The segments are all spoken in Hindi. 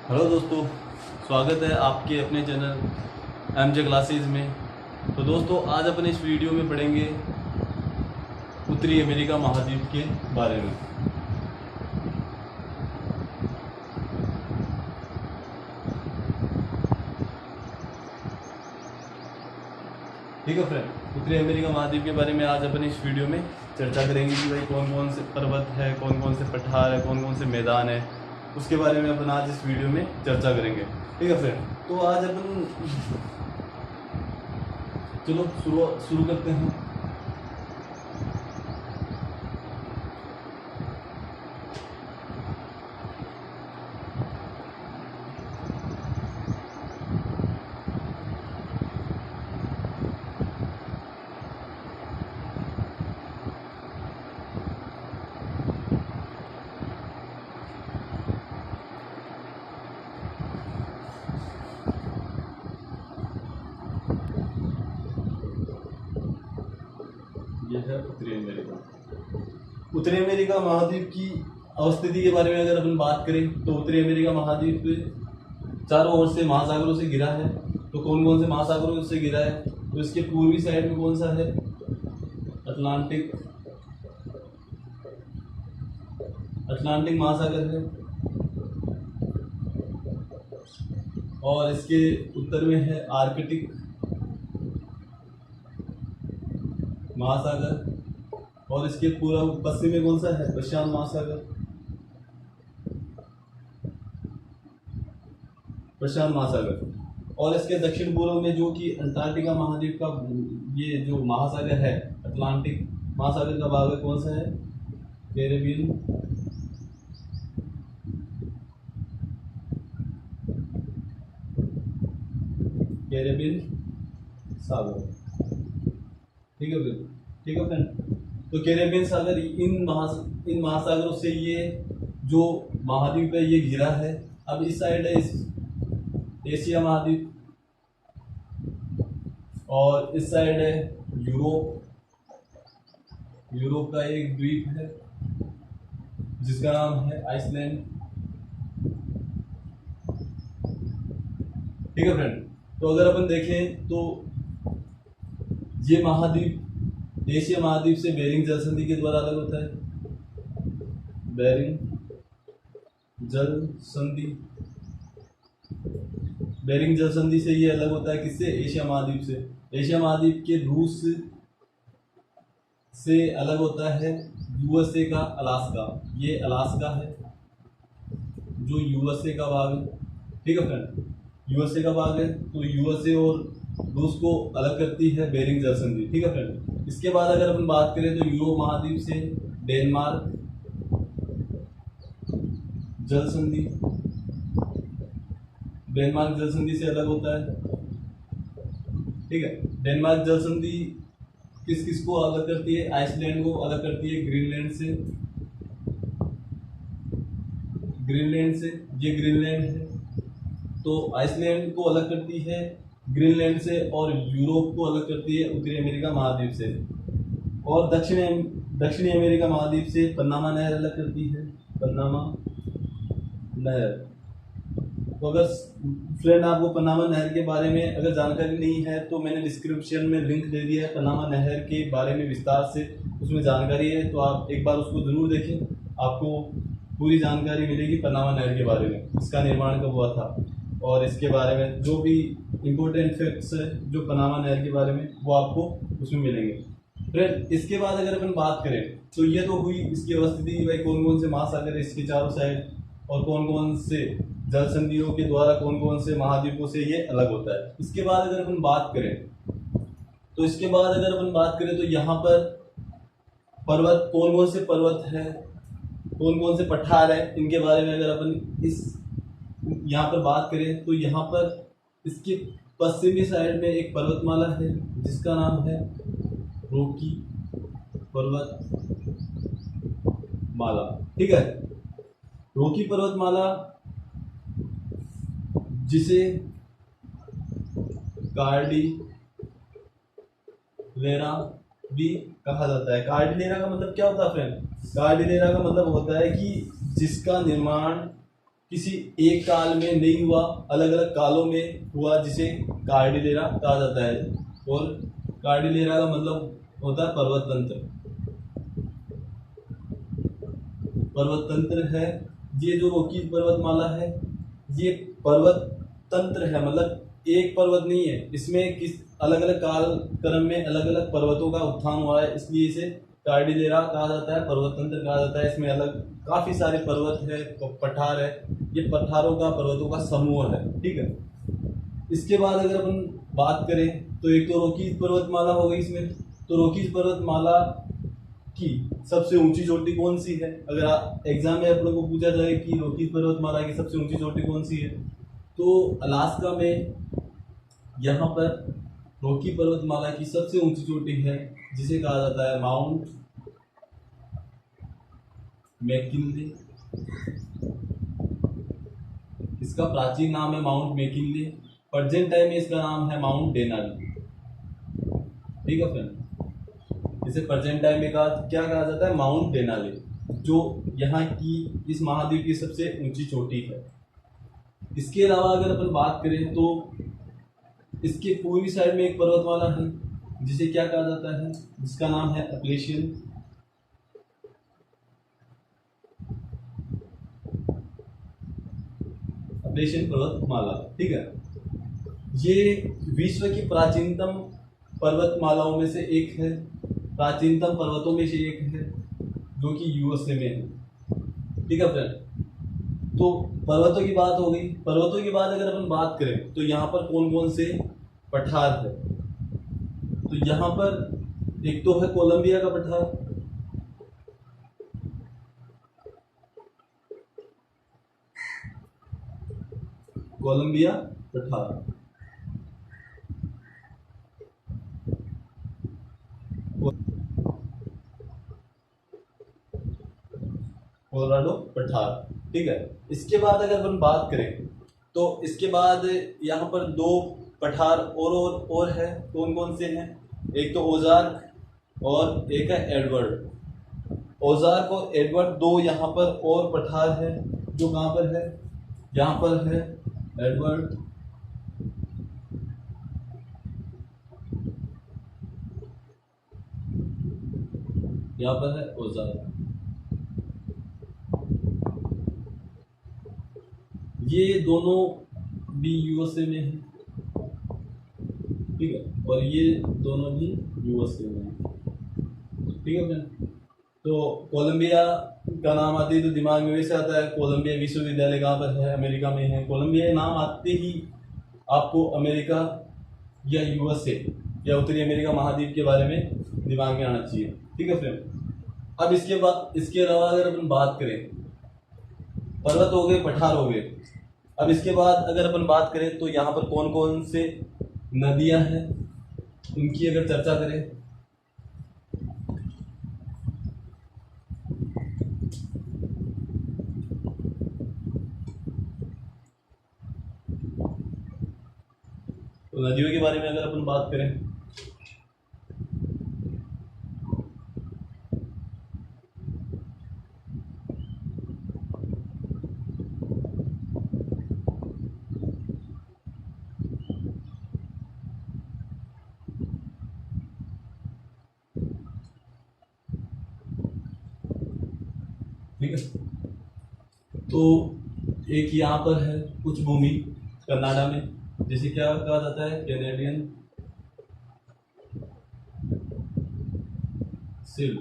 हेलो दोस्तों, स्वागत है आपके अपने चैनल एमजे क्लासेस में। तो दोस्तों, आज अपन इस वीडियो में पढ़ेंगे उत्तरी अमेरिका महाद्वीप के बारे में। ठीक है फ्रेंड, उत्तरी अमेरिका महाद्वीप के बारे में आज अपन इस वीडियो में चर्चा करेंगे कि भाई कौन कौन से पर्वत है, कौन कौन से पठार है, कौन कौन से मैदान है, उसके बारे में अपन आज इस वीडियो में चर्चा करेंगे। ठीक है फ्रेंड, तो आज अपन चलो शुरू करते हैं। यह है उत्तरी अमेरिका। उत्तरी अमेरिका महाद्वीप की अवस्थिति के बारे में अगर अपन बात करें तो उत्तरी अमेरिका महाद्वीप चारों ओर से महासागरों से घिरा है। तो कौन कौन से महासागरों से घिरा है? तो इसके पूर्वी साइड में कौन सा है? अटलांटिक महासागर है। और इसके उत्तर में है आर्कटिक महासागर। और इसके पूर्व पश्चिम में कौन सा है? प्रशांत महासागर। और इसके दक्षिण पूर्व में जो कि अंटार्कटिका महाद्वीप का ये जो महासागर है, अटलांटिक महासागर का भाग है, कौन सा है? कैरेबियन सागर। ठीक है फ्रेंड, तो कैरेबियन सागर इन महासागरों से ये जो महाद्वीप है ये घिरा है। अब इस साइड है एशिया महाद्वीप, और इस साइड है यूरोप का एक द्वीप है जिसका नाम है आइसलैंड। ठीक है फ्रेंड, तो अगर अपन देखें तो ये महाद्वीप एशिया महाद्वीप से बेरिंग जल संधि के द्वारा अलग होता है। बेरिंग जल संधि से ये अलग होता है। किससे? एशिया महाद्वीप से। एशिया महाद्वीप के रूस से अलग होता है यूएसए का अलास्का। ये अलास्का है जो यूएसए का भाग है। ठीक है फ्रेंड, यूएसए का भाग है, तो यूएसए और रूस को अलग करती है बेरिंग जल संधि। ठीक है फ्रेंड, इसके बाद अगर अपन बात करें तो यूरोप महाद्वीप से डेनमार्क जल संधि से अलग होता है। ठीक है, डेनमार्क जल संधि किस को अलग करती है? आइसलैंड को अलग करती है ग्रीनलैंड से। ये ग्रीनलैंड है, तो आइसलैंड को अलग करती है ग्रीनलैंड से, और यूरोप को अलग करती है उत्तरी अमेरिका महाद्वीप से। और दक्षिणी अमेरिका महाद्वीप से पनामा नहर अलग करती है। पनामा नहर। तो अगर फ्रेंड आपको पनामा नहर के बारे में अगर जानकारी नहीं है तो मैंने डिस्क्रिप्शन में लिंक दे दिया है पनामा नहर के बारे में विस्तार से, उसमें जानकारी है, तो आप एक बार उसको ज़रूर देखें। आपको पूरी जानकारी मिलेगी पनामा नहर के बारे में, इसका निर्माण कब हुआ था, और इसके बारे में जो भी इम्पोर्टेंट फैक्ट्स है जो पनामा नहर के बारे में, वो आपको उसमें मिलेंगे। फ्रेंड, इसके बाद अगर अपन बात करें तो ये तो हुई इसकी अवस्थिति, भाई कौन कौन से महासागर है इसके चारों साइड, और कौन कौन से जल संधियों के द्वारा कौन कौन से महाद्वीपों से ये अलग होता है। इसके बाद अगर अपन बात करें तो यहाँ पर पर्वत, कौन कौन से पर्वत है, कौन कौन से पठार है, इनके बारे में अगर अपन यहाँ पर बात करें तो यहाँ पर इसके पश्चिमी साइड में एक पर्वतमाला है जिसका नाम है रॉकी पर्वतमाला। ठीक है, रॉकी पर्वतमाला जिसे कार्डिलेरा भी कहा जाता है। कार्डिलेरा का मतलब क्या होता है फ्रेंड? कार्डिलेरा का मतलब होता है कि जिसका निर्माण किसी एक काल में नहीं हुआ, अलग अलग कालों में हुआ, जिसे कार्डिलेरा कहा जाता है। और कार्डिलेरा का मतलब होता है पर्वत तंत्र। पर्वत तंत्र है ये जो रॉकीज पर्वतमाला है, ये पर्वत तंत्र है, मतलब एक पर्वत नहीं है, इसमें किस अलग अलग काल क्रम में अलग अलग पर्वतों का उत्थान हुआ है, इसलिए इसे कार्डिलेरा कहा जाता है, पर्वत तंत्र कहा जाता है। इसमें अलग काफी सारे पर्वत है, पठार है, ये पठारों का पर्वतों का समूह है, ठीक है। इसके बाद अगर अपन बात करें तो एक तो रॉकीज पर्वतमाला हो गई इसमें। तो रॉकीज पर्वतमाला की सबसे ऊंची चोटी कौन सी है? अगर एग्जाम में आप लोगों को पूछा जाए कि रॉकीज पर्वतमाला की सबसे ऊंची चोटी कौन सी है, तो अलास्का में यहाँ पर रॉकी पर्वतमाला की सबसे ऊंची चोटी है, जिसे कहा जाता है माउंट मैकिनले। इसका प्राचीन नाम है माउंट मैकिनले, प्रेजेंट टाइम में इसका नाम है माउंट डेनाली, ठीक है फ्रेंड। इसे प्रेजेंट टाइम में क्या कहा जाता है? माउंट डेनाली, जो यहाँ की इस महाद्वीप की सबसे ऊंची चोटी है। इसके अलावा अगर अपन बात करें तो इसके पूर्वी साइड में एक पर्वतमाला है, जिसे क्या कहा जाता है? जिसका नाम है अपलेशियन पर्वतमाला, ठीक है। ये विश्व की प्राचीनतम पर्वतमालाओं में से एक है, प्राचीनतम पर्वतों में से एक है, जो कि यूएसए में है, ठीक है फ्रेंड। तो पर्वतों की बात हो गई। पर्वतों के बाद अगर अपन बात करें तो यहाँ पर कौन कौन से पठार है, तो यहाँ पर एक तो है कोलंबिया का पठार, कोलंबिया पठार। कोलोराडो पठार, ठीक है। इसके बाद अगर अपन बात करें तो इसके बाद यहाँ पर दो पठार और है। कौन कौन से हैं? एक तो ओजार्क और एक है एडवर्ड। ओजार्क और एडवर्ड दो यहाँ पर और पठार है, जो कहाँ पर है? यहाँ पर है एडवर्ड, यहाँ पर है ओजार्क। ये दोनों भी यूएसए में है, ठीक है, और ये दोनों भी यूएसए में है, ठीक है फ्रेंड। तो कोलंबिया का नाम आते ही तो दिमाग में वैसे आता है कोलंबिया विश्वविद्यालय कहाँ पर है? अमेरिका में है। कोलंबिया नाम आते ही आपको अमेरिका या यूएसए या उत्तरी अमेरिका महाद्वीप के बारे में दिमाग में आना चाहिए, ठीक है फ्रेंड। अब इसके बाद इसके अलावा अगर अपन बात करें, पर्वत हो गए, पठार हो गए। अब इसके बाद अगर अपन बात करें तो यहाँ पर कौन कौन से नदियां हैं, उनकी अगर चर्चा करें तो नदियों के बारे में अगर अपन बात करें ठीक है, तो एक यहाँ पर है कुछ भूमि कनाडा में, जिसे क्या कहा जाता है? कैनेडियन शील्ड,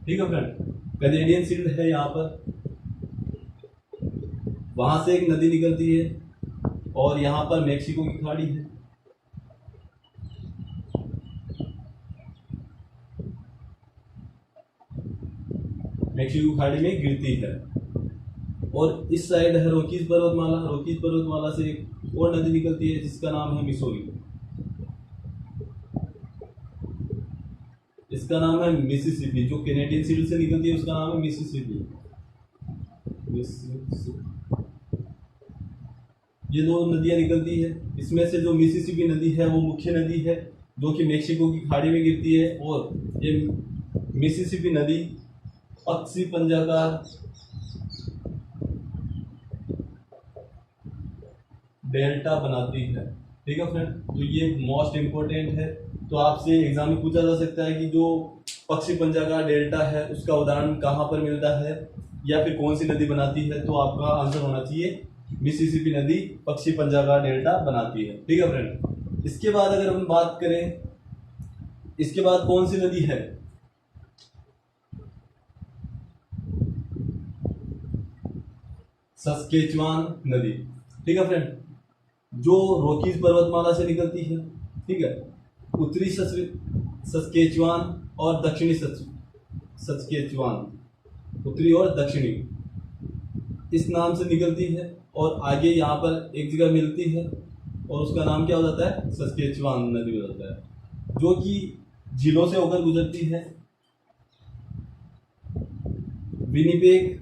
ठीक है फ्रेंड। कैनेडियन शील्ड है यहाँ पर, वहां से एक नदी निकलती है और यहाँ पर मेक्सिको की खाड़ी है, मेक्सिको खाड़ी में गिरती है। और इस साइड है रॉकीज पर्वतमाला। रॉकीज पर्वतमाला से एक और नदी निकलती है जिसका नाम है मिसोरी, इसका नाम है मिसिसिपी। जो कैनेडियन शील्ड से निकलती है उसका नाम है मिसिसिपी। ये दो नदियां निकलती है, इसमें से जो मिसिसिपी नदी है वो मुख्य नदी है, जो कि मेक्सिको की खाड़ी में गिरती है। और ये मिसिसिपी नदी अक्षि पंजाकार डेल्टा बनाती है। ठीक है फ्रेंड, तो ये मोस्ट इम्पोर्टेंट है। तो आपसे एग्जाम में पूछा जा सकता है कि जो पक्षी पंजा का डेल्टा है उसका उदाहरण कहाँ पर मिलता है या फिर कौन सी नदी बनाती है, तो आपका आंसर होना चाहिए मिसिसिपी नदी पक्षी पंजा का डेल्टा बनाती है। ठीक है फ्रेंड, इसके बाद अगर हम बात करें, इसके बाद कौन सी नदी है, सस्केचुआन नदी। ठीक है फ्रेंड, जो रॉकीज पर्वतमाला से निकलती है। ठीक है, उत्तरी सस्केचुआन और दक्षिणी सस्केचुआन, उत्तरी और दक्षिणी इस नाम से निकलती है, और आगे यहाँ पर एक जगह मिलती है और उसका नाम क्या हो जाता है, सस्केचुआन नदी हो जाता है, जो कि झीलों से होकर गुजरती है। विनिपेग,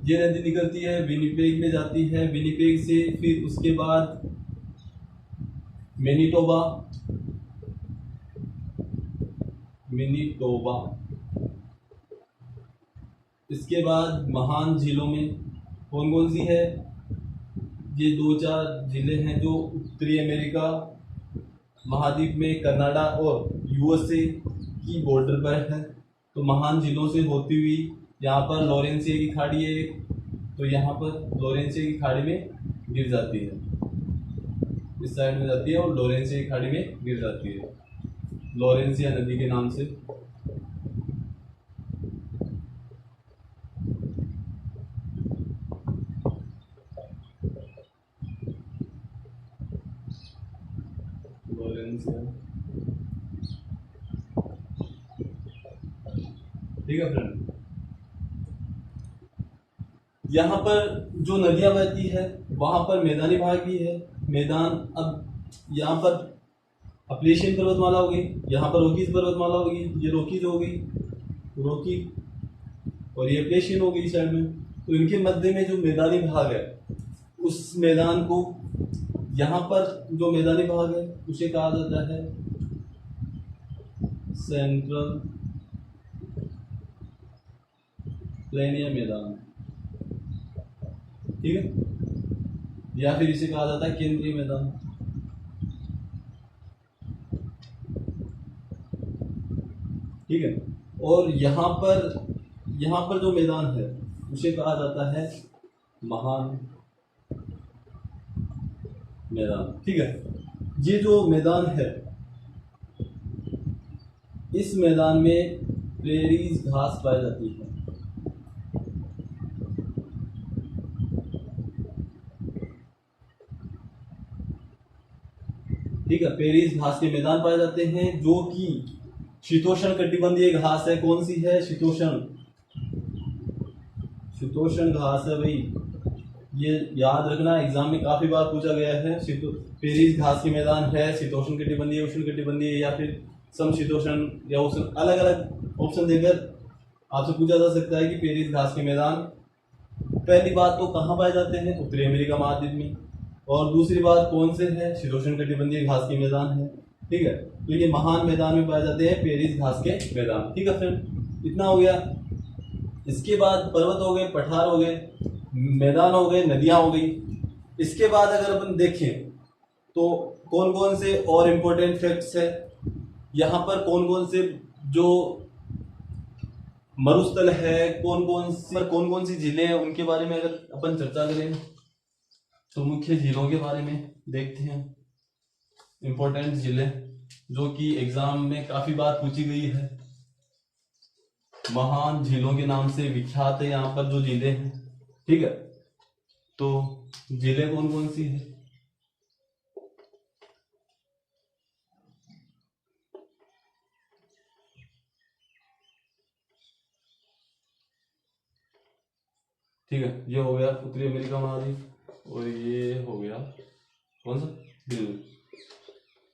ये नदी निकलती है विनिपेग में जाती है, विनिपेग से फिर उसके बाद मैनिटोबा, मैनिटोबा, इसके बाद महान झीलों में कौन कौन सी है, ये 2-4 जिले हैं जो उत्तरी अमेरिका महाद्वीप में कनाडा और यूएसए की बॉर्डर पर है। तो महान झीलों से होती हुई यहाँ पर लॉरेंसिया की खाड़ी है, तो यहाँ पर लॉरेंसिया की खाड़ी में गिर जाती है, इस साइड में जाती है और लॉरेंसिया की खाड़ी में गिर जाती है, लॉरेंसिया नदी के नाम से। लॉरेंसिया, ठीक है फ्रेंड, यहाँ पर जो नदियां बहती है वहां पर मैदानी भाग भी है। मैदान, अब यहाँ पर अपलेशियन पर्वतमाला होगी, यहाँ पर रोकीज पर्वतमाला होगी, ये रोकीज होगी, रोकी, और ये अपलेशियन होगी इस साइड में। तो इनके मध्य में जो मैदानी भाग है उस मैदान को, यहाँ पर जो मैदानी भाग है उसे कहा जाता है सेंट्रल प्लेन या मैदान। ठीक है, या फिर इसे कहा जाता है केंद्रीय मैदान। ठीक है, और यहाँ पर जो मैदान है उसे कहा जाता है महान मैदान। ठीक है, ये जो मैदान है इस मैदान में प्रेरीज घास पाई जाती है। ठीक है, पेरिस घास के मैदान पाए जाते हैं जो कि शीतोष्ण कटिबंधीय घास है। कौन सी है, शीतोष्ण घास है भाई, ये याद रखना, एग्जाम में काफी बार पूछा गया है। पेरिस घास के मैदान है, शीतोष्ण कटिबंधीय, उष्ण कटिबंधीय या फिर समशीतोष्ण या उष्ण, अलग अलग ऑप्शन देकर आपसे पूछा जा सकता है कि पेरिस घास के मैदान पहली बात तो कहाँ पाए जाते हैं, उत्तरी अमेरिका महाद्वीप में, और दूसरी बात कौन से है, शीतोष्ण कटिबंधीय घास के मैदान है। ठीक है, तो ये महान मैदान में पाए जाते हैं पेरिस घास के मैदान। ठीक है फ्रेंड, इतना हो गया। इसके बाद पर्वत हो गए, पठार हो गए, मैदान हो गए, नदियां हो गई। इसके बाद अगर अपन देखें तो कौन कौन से और इम्पोर्टेंट फैक्ट्स है, यहाँ पर कौन कौन से जो मरुस्थल है, कौन कौन सी झीलें हैं, उनके बारे में अगर अपन चर्चा करें तो मुख्य झीलों के बारे में देखते हैं। इंपॉर्टेंट झीलें जो कि एग्जाम में काफी बार पूछी गई है, महान झीलों के नाम से विख्यात है यहाँ पर जो झीलें हैं। ठीक है, तो झीलें कौन कौन सी है, ठीक है, ये हो गया उत्तरी अमेरिका महाद्वीप और ये हो गया कौन सा, दिल्ली।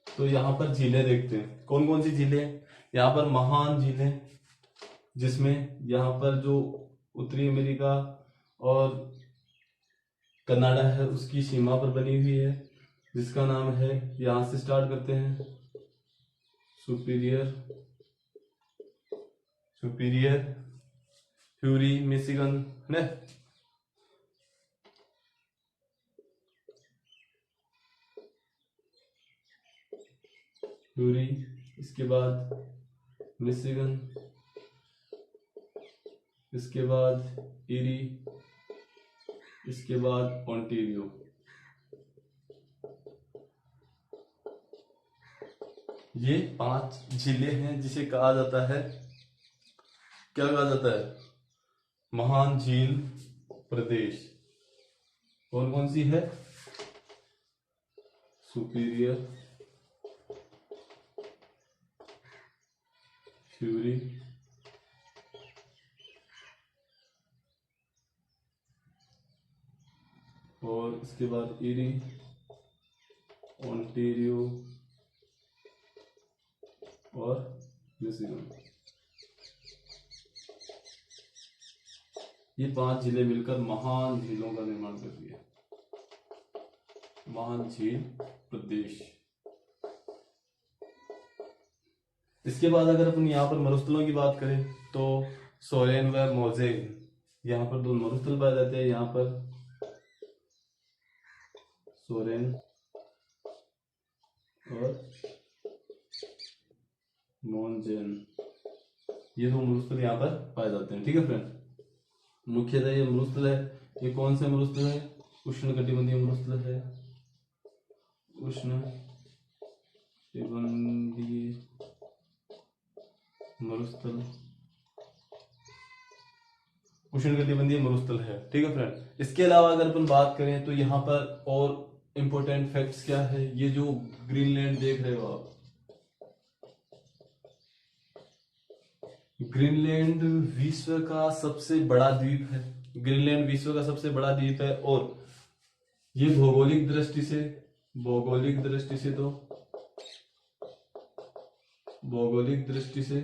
तो यहाँ पर झीलें देखते हैं, कौन कौन सी झीलें हैं। यहाँ पर महान झीलें, जिसमें यहाँ पर जो उत्तरी अमेरिका और कनाडा है उसकी सीमा पर बनी हुई है, जिसका नाम है, यहाँ से स्टार्ट करते हैं, सुपीरियर फ्यूरी मिशिगन ने, यूरी, इसके बाद मिशिगन, इसके बाद ईरी, इसके बाद ओंटारियो। ये 5 जिले हैं जिसे कहा जाता है, क्या कहा जाता है, महान झील प्रदेश। कौन कौन सी है? सुपीरियर, फ्यूरी, और इसके बाद ईरी, ओंटारियो और मिशिगन। ये 5 जिले मिलकर महान झीलों का निर्माण करती है, महान झील प्रदेश। इसके बाद अगर अपन यहाँ पर मरुस्थलों की बात करें तो सोरेन व मोज़ेक, यहाँ पर 2 मरुस्थल पाए जाते हैं। यहाँ पर सोरेन और मोनजेन, ये 2 मरुस्थल यहाँ पर पाए जाते हैं। ठीक है फ्रेंड, मुख्यतः ये मरुस्थल है। ये कौन से मरुस्थल है? उष्णकटिबंधीय मरुस्थल है, उष्णकटिबंधीय मरुस्थल, उष्णकटिबंधीय मरुस्थल है। ठीक है फ्रेंड, इसके अलावा अगर अपन बात करें तो यहाँ पर और इंपॉर्टेंट फैक्ट्स क्या है? ये जो ग्रीनलैंड देख रहे हो आप, ग्रीनलैंड विश्व का सबसे बड़ा द्वीप है। ग्रीनलैंड विश्व का सबसे बड़ा द्वीप है और ये भौगोलिक दृष्टि से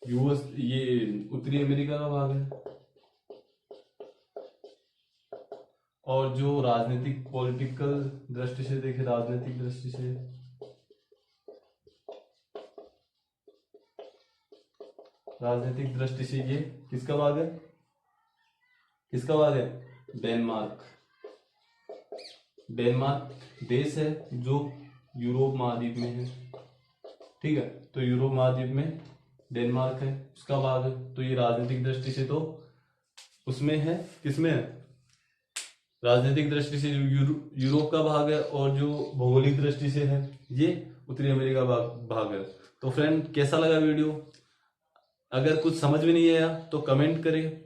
यूएस, ये उत्तरी अमेरिका का भाग है। और जो राजनीतिक पॉलिटिकल दृष्टि से देखे, राजनीतिक दृष्टि से ये किसका भाग है? डेनमार्क देश है जो यूरोप महाद्वीप में है। ठीक है, तो यूरोप महाद्वीप में डेनमार्क है, उसका भाग है। तो ये राजनीतिक दृष्टि से तो उसमें है, किसमें है? राजनीतिक दृष्टि से यूरोप का भाग है, और जो भौगोलिक दृष्टि से है ये उत्तरी अमेरिका भाग है। तो फ्रेंड, कैसा लगा वीडियो? अगर कुछ समझ में नहीं आया तो कमेंट करें।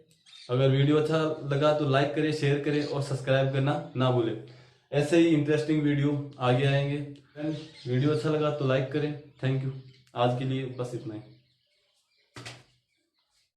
अगर वीडियो अच्छा लगा तो लाइक करें, शेयर करें और सब्सक्राइब करना ना भूलें। ऐसे ही इंटरेस्टिंग वीडियो आगे आएंगे। वीडियो अच्छा लगा तो लाइक करें। Thank you. आज के लिए बस इतना ही।